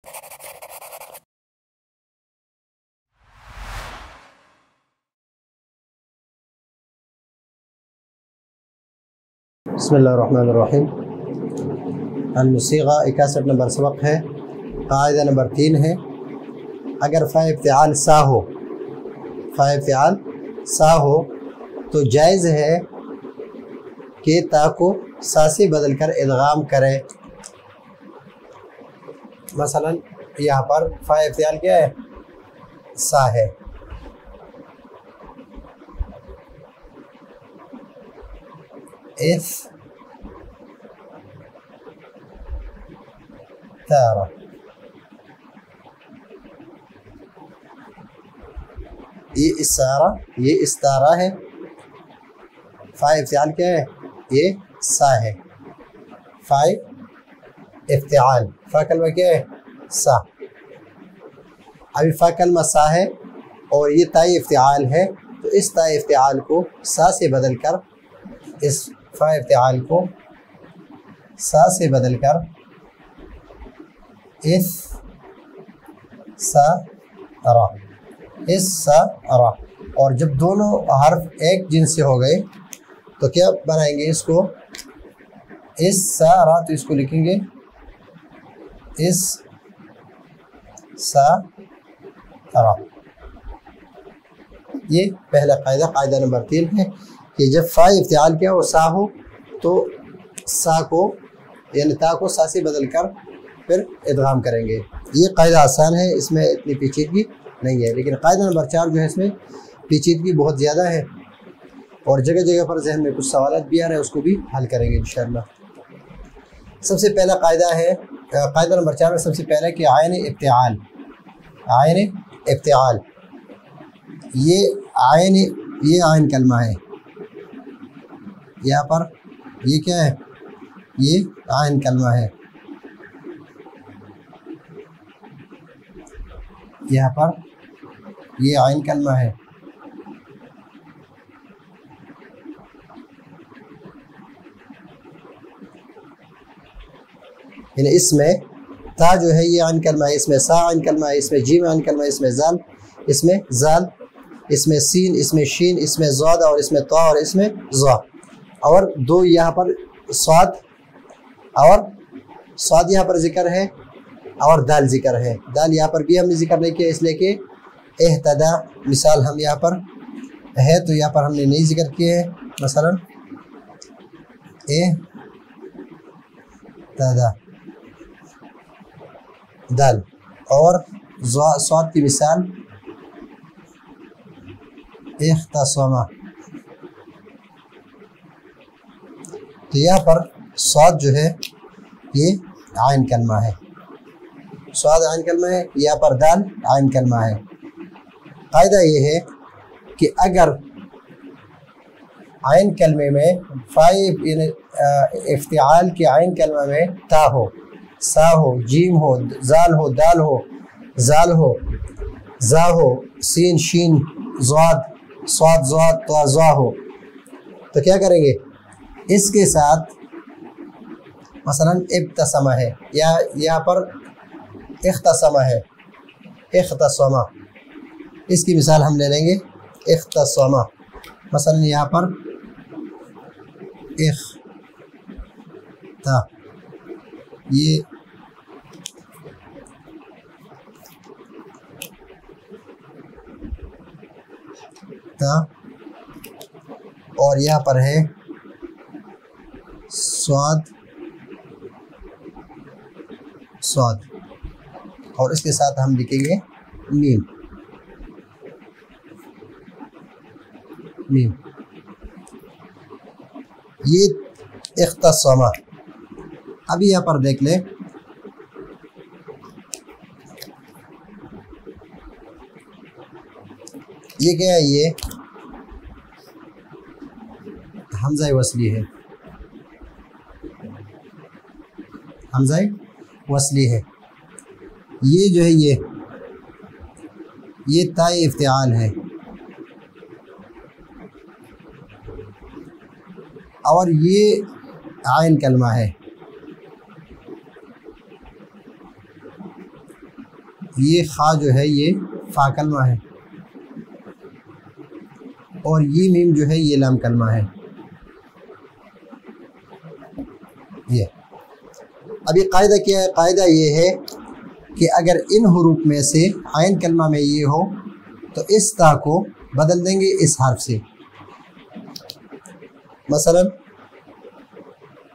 بسم اللہ الرحمن الرحیم۔ المصیغہ 61 نمبر سبق ہے، قاعدہ نمبر 3 ہے، اگر فا افتعال سا ہو تو جائز ہے کہ تا کو سا سے بدل کر ادغام کرے۔ مثلا یہاں پر فا افتعال کیا ہے؟ سا ہے۔ تارا، یہ استارہ ہے۔ فا افتعال کیا ہے؟ یہ سا ہے۔ فا افتعال، فا کلمہ کیا ہے؟ سا۔ ابھی فا کلمہ سا ہے اور یہ تا افتعال ہے، تو اس تا افتعال کو سا سے بدل کر، اس فا افتعال کو سا سے بدل کر اس سا را، اور جب دونوں حرف ایک جنس سے ہو گئے تو کیا بنائیں گے اس کو؟ اس سا را، تو اس کو لکھیں گے اس سا را۔ یہ پہلا قاعدہ نمبر 3 ہے کہ جب فا افتعال کیا ہو سا ہو تو سا کو یعنی تا کو سا سے بدل کر پھر ادغام کریں گے۔ یہ قاعدہ آسان ہے، اس میں اتنی پیچیدگی نہیں ہے، لیکن قاعدہ نمبر 4 جو ہے اس میں پیچیدگی بہت زیادہ ہے اور جگہ جگہ پر ذہن میں کچھ سوالات بھی آ رہے ہیں، اس کو بھی حل کریں گے انشاءاللہ۔ سب سے پہلا قاعدہ ہے، قاعدہ نمبر 4 میں سب سے پہلا کہ عین ابتعال، یہ عین کلمہ ہے۔ یہاں پر یہ کیا ہے؟ یہ عین کلمہ ہے۔ یہاں پر یہ عین کلمہ ہے۔ یعنی اس میں تا جو ہے یہ عین کلمہ ہے، اس میں سا عین کلمہ ہے، اس میں جیم عین کلمہ ہے، اس میں زال، اس میں سین، اس میں شین، اس میں ضاد، اور اس میں طا، اور اس میں ظا، اور دو یہاں پر صاد یہاں پر ذکر ہے اور دال ذکر ہے۔ دال یہاں پر بھی ہم نے ذکر نہیں کیا اس لیے کہ اہتدا مثال ہم یہاں پر ہے تو یہاں پر ہم نے نہیں ذکر کیے ہے۔ مثلا اہتدا دال، اور صاد کی مثال اختصما، تو یہاں پر صاد جو ہے یہ عین کلمہ ہے، صاد عین کلمہ ہے، یہاں پر دال عین کلمہ ہے۔ قاعدہ یہ ہے کہ اگر عین کلمے میں افتعال کے عین کلمہ میں تا ہو، سا ہو، جیم ہو، زال ہو، دال ہو، زال ہو، زا ہو، سین، شین، ضاد، صاد، ضاد، طا، ظا ہو، تو کیا کریں گے؟ اس کے ساتھ مثلا ابتسمہ ہے، یا یہاں پر اختصمہ ہے، اختصمہ، اس کی مثال ہم لے لیں گے اختصمہ۔ مثلا یہاں پر یہ تا، اور یہاں پر ہے صاد، اور اس کے ساتھ ہم لکھیں گے میم۔ یہ اختصمہ۔ اب یہاں پر دیکھ لیں، یہ کیا ہے؟ یہ حمزہ وصلی ہے، حمزہ وصلی ہے۔ یہ جو ہے یہ تا افتعال ہے، اور یہ عین کلمہ ہے۔ یہ خا جو ہے یہ فا کلمہ ہے، اور یہ میم جو ہے یہ لام کلمہ ہے. یہ اب یہ قاعدہ کیا ہے؟ قاعدہ یہ ہے کہ اگر ان حروف میں سے عین کلمہ میں یہ ہو تو اس تا کو بدل دیں گے اس حرف سے. مثلا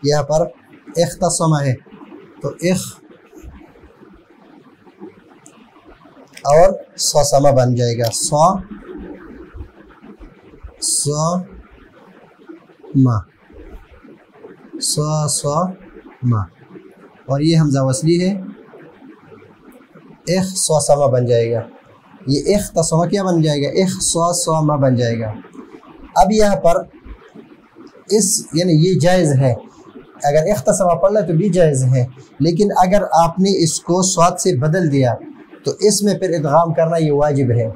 یہاں پر اختصم ہے تو اخ اور صمہ بن جائے گا، صمہ، اور یہ حمزہ وصلی ہے، اختصم بن جائے گا. یہ اختصم کیا بن جائے گا؟ اختصم بن جائے گا. اب یہاں پر یعنی یہ جائز ہے، اگر اختصم پڑھنا تو بھی جائز ہے، لیکن اگر آپ نے اس کو صاد سے بدل دیا تو اس میں پھر ادغام کرنا یہ واجب ہے،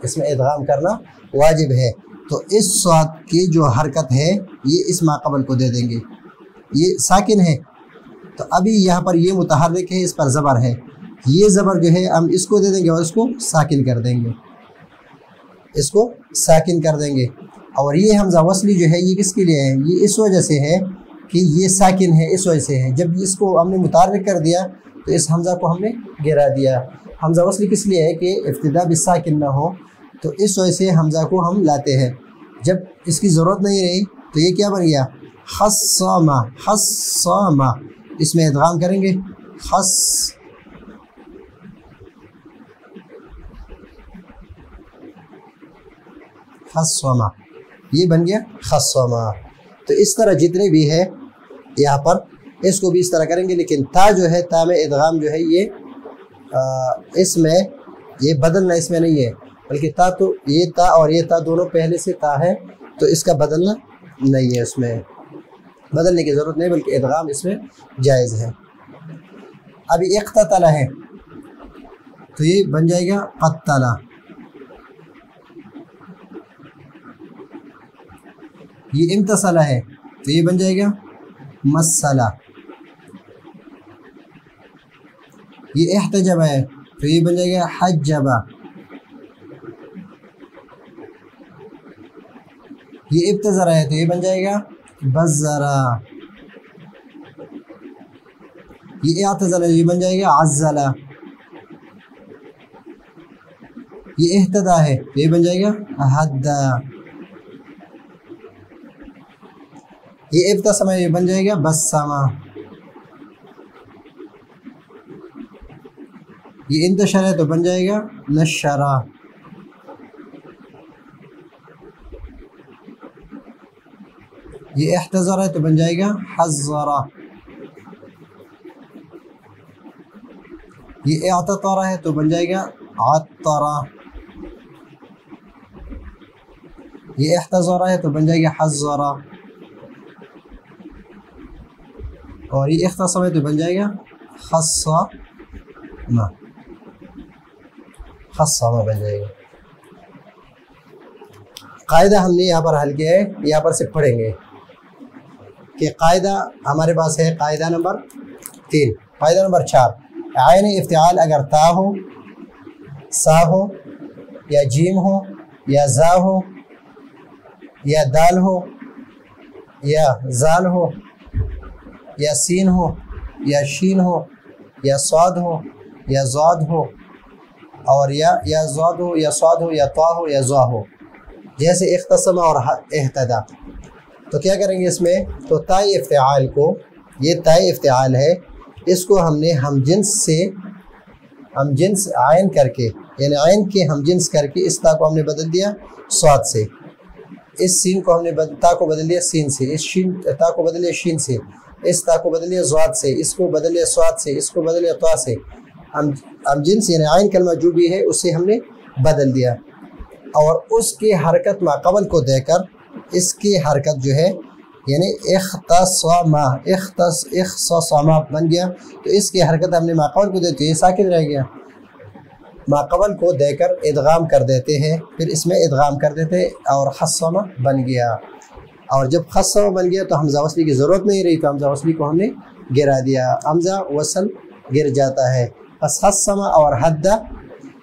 اس میں ادغام کرنا واجب ہے. تو اس صاد کی جو حرکت ہے یہ اس ما قبل کو دے دیں گے، یہ ساکن ہے تو ابھی یہاں پر یہ متحرک ہے، اس پر زبر ہے، یہ زبر جو ہے ہم اس کو دے دیں گے اور اس کو ساکن کر دیں گے، اس کو ساکن کر دیں گے. اور یہ حمزہ وصلی جو ہے یہ کس کے لیے ہے؟ یہ اس وجہ سے ہے کہ یہ ساکن ہے، اس وجہ سے ہے. جب اس کو ہم نے متحرک کر دیا تو اس حمزہ کو ہم نے گرا دیا. حمزہ وصلی کس لیے ہے؟ کہ ابتدا بھی ساکن نہ ہو، تو اس وجہ سے حمزہ کو ہم لاتے ہیں. جب اس کی ضرورت نہیں رہی تو یہ کیا بن گیا؟ خصامہ، خصامہ، اس میں ادغام کریں گے، خصامہ، یہ بن گیا خصامہ. تو اس طرح جتنے بھی ہے یہاں پر اس کو بھی اس طرح کریں گے، لیکن تا جو ہے، تا میں ادغام جو ہے یہ اس میں یہ بدلنا اس میں نہیں ہے، بلکہ تا تو یہ تا اور یہ تا دونوں پہلے سے تا ہے، تو اس کا بدلنا نہیں ہے، اس میں بدلنے کی ضرورت نہیں، بلکہ ادغام اس میں جائز ہے. ابھی اقتتل ہے تو یہ بن جائے گا قتلا. یہ امتصل ہے تو یہ بن جائے گا مسلا. یہ احتجب ہے تو یہ بن جائے گا حجبا. یہ ابتزر ہے تو یہ بن جائے گا بزرا. یہ اعتزل ہے یہ بن جائے گا عزلا. یہ اہتدا ہے تو یہ بن جائے گا حدا. یہ ابتسم ہے یہ بن جائے گا بسما. یہ انتشر ہے تو بن جائے گا نشرا. یہ احتضر ہے تو بن جائے گا حضرا. یہ اعتطر ہے تو بن جائے گا عطرا. یہ احتضر ہے تو بن جائے گا حضرا. اور یہ اختصم ہے تو بن جائے گا خصامہ، خصامہ بن جائے گا. قاعدہ ہم نے یہاں پر حل کیا ہے، یہاں پر سے پڑھیں گے کہ قاعدہ ہمارے پاس ہے قاعدہ نمبر 3. قاعدہ نمبر 4، عین افتعال اگر تا ہو، سا ہو، یا جیم ہو، یا زا ہو، یا دال ہو، یا زال ہو، یا سین ہو، یا شین ہو، یا صاد ہو، یا زاد ہو، اور یا زاد ہو، یا صاد ہو، یا طا ہو، یا زا ہو، جیسے اختصم اور اہتدا. تو کیا کریں گے اس میں؟ تو تائی افتعال کو، یہ تائی افتعال ہے، اس کو ہم نے ہم جنس عین کر کے، یعنی عین کے ہم جنس کر کے اس تا کو ہم نے بدل دیا صاد سے، اس سین کو ہم نے تا کو بدل دیا سین سے، اس شین تا کو بدل دیا شین سے، اس تا کو بدل دیا زاد سے، اس کو بدل دیا صاد سے، اس کو بدل دیا طا سے. ہم جنس یعنی عین کلمہ جو بھی ہے اسے ہم نے بدل دیا، اور اس کی حرکت ما قبل کو دے کر اس کی حرکت جو ہے یعنی اختصام بن گیا. تو اس کی حرکت ہم نے ما قبل کو دیتے، یہ ساکن رہ گیا، ما قبل کو دے کر ادغام کر دیتے ہیں، پھر اس میں ادغام کر دیتے اور خصامہ بن گیا. اور جب خصامہ بن گیا تو حمزہ وصلی کی ضرورت نہیں رہی، تو حمزہ وصلی کو ہم نے گرا دیا، حمزہ وصل گر جاتا ہے. بس خصامہ اور حدہ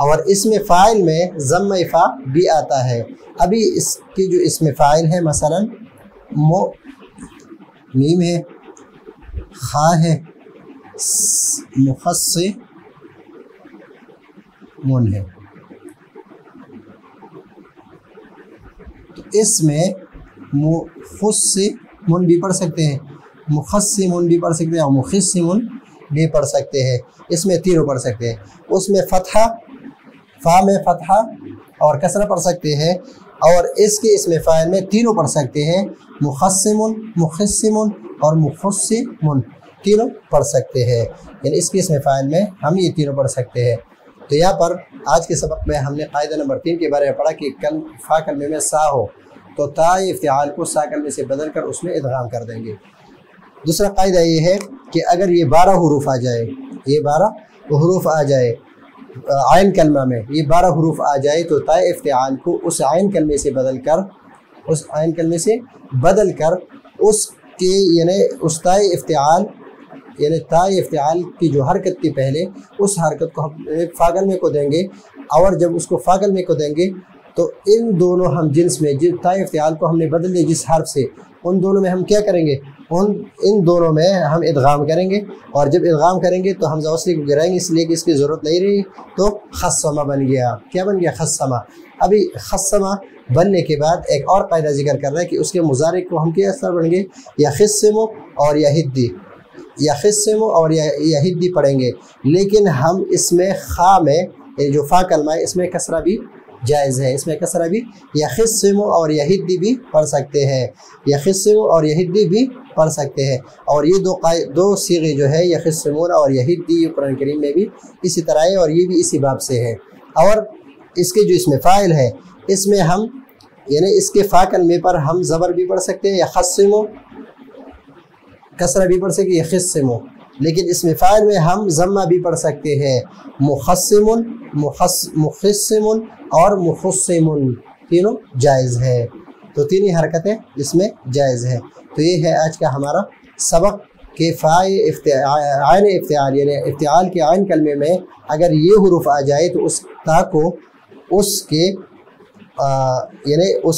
اور اسم فاعل میں ضم فا بھی آتا ہے۔ ابھی اس کی جو اسم فاعل ہے مثلا میم ہے، خا ہے، مخصمون ہے، تو اس میں مخصمون بھی پڑھ سکتے ہیں، مخصمون بھی پڑھ سکتے ہیں اور مخصمون بھی پڑھ سکتے ہیں، اس میں تینوں پڑھ سکتے ہیں۔ اس میں فتحہ، فا میں فتحہ اور کسرہ پڑھ سکتے ہیں، اور اس کے اسم فاعل میں تینوں پڑھ سکتے ہیں، مخصمون، مخصمون اور مخصمون تینوں پڑھ سکتے ہیں، یعنی اس کے اسم فاعل میں ہم یہ تینوں پڑھ سکتے ہیں۔ تو یہاں پر آج کے سبق میں ہم نے قاعدہ نمبر 3 کے بارے میں پڑھا کہ فا کلمے میں سا ہو تو تا افتعال کو سا کلمے سے بدل کر اس میں ادغام کر دیں گے۔ دوسرا قاعدہ یہ ہے کہ اگر یہ 12 حروف آ جائے، یہ 12 حروف آ جائے عین کلمہ میں، یہ 12 حروف آ جائے تو تا افتعال کو اس عین کلمے سے بدل کر اس کے یعنی اس تا افتعال یعنی تا افتعال کی جو حرکت تھی پہلے، اس حرکت کو ہم فا کلمے کو دیں گے، اور جب اس کو فا کلمے کو دیں گے تو ان دونوں ہم جنس میں تا افتعال کو ہم نے بدل دیا جس حرف سے، ان دونوں میں ہم کیا کریں گے، ان دونوں میں ہم ادغام کریں گے، اور جب ادغام کریں گے تو حمزہ وصلی کو گرائیں گے، اس لیے کہ اس کی ضرورت نہیں رہی، تو خصمہ بن گیا۔ کیا بن گیا؟ خصمہ۔ ابھی خصمہ بننے کے بعد ایک اور قاعدہ ذکر کر رہا ہے کہ اس کے مضارع کو ہم کیا اثر پڑھیں گے، یخصم اور یہدی، یخصم اور یہدی پڑھیں گے، لیکن ہم اس میں خا میں جو فا کلمہ ہے اس میں کسرہ بھی جائز ہے، اس میں کسرہ بھی یخصم اور یہدی بھی پڑھ سکتے ہیں، یخصم اور یہدی بھی پڑھ سکتے ہیں، اور یہ دو صیغے جو ہے یخصمون اور یہدی قرآن کریم میں بھی اسی طرح ہے، اور یہ بھی اسی باب سے ہے۔ اور اس کے جو اسم فاعل ہے اس میں ہم یعنی اس کے فا کلمے پر ہم زبر بھی پڑھ سکتے ہیں، یخصم، کسرہ بھی پڑھ سکتے ہیں یخصم، لیکن اسم فاعل میں ہم ضمہ بھی پڑھ سکتے ہیں، مخصمون، مخصمون اور مخصمون تینوں جائز ہے، تو تینوں حرکتیں اس میں جائز ہیں۔ تو یہ ہے آج کا ہمارا سبق کہ عین افتعال یعنی افتعال کے عین کلمے میں اگر یہ حروف آ جائے تو اس تا کو اس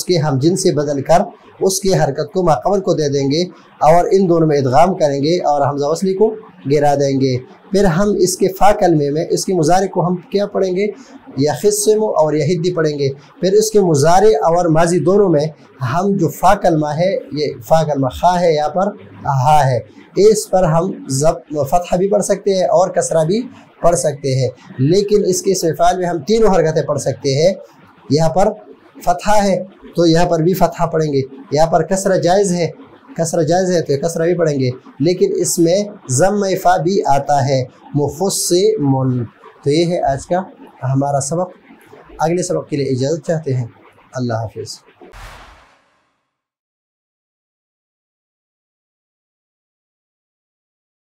کے ہم جن سے بدل کر اس کی حرکت کو ماقبل کو دے دیں گے، اور ان دونوں میں ادغام کریں گے اور حمزہ وصلی کو گرا دیں گے۔ پھر ہم اس کے فا کلمے میں اس کے مضارع کو ہم کیا پڑھیں گے، یخصم اور یہدی پڑھیں گے۔ پھر اس کے مضارع اور ماضی دونوں میں ہم جو فا کلمہ ہے، یہ فا کلمہ خا ہے، یہاں پر ہا ہے، اس پر ہم فتحہ بھی پڑھ سکتے ہیں اور کسرہ بھی پڑھ سکتے ہیں، لیکن اس کے اسم فاعل میں ہم تینوں حرکتیں پڑھ سکتے ہیں۔ یہاں پر فتحہ ہے تو یہاں پر بھی فتحہ پڑھیں گے، یہاں پر کسرہ جائز ہے تو کسرہ بھی پڑھیں گے، لیکن اس میں ضم فا بھی آتا ہے، مخصمون۔ تو یہ ہے آج کا ہمارا سبق۔ اگلے سبق کے لیے اجازت چاہتے ہیں۔ اللہ حافظ۔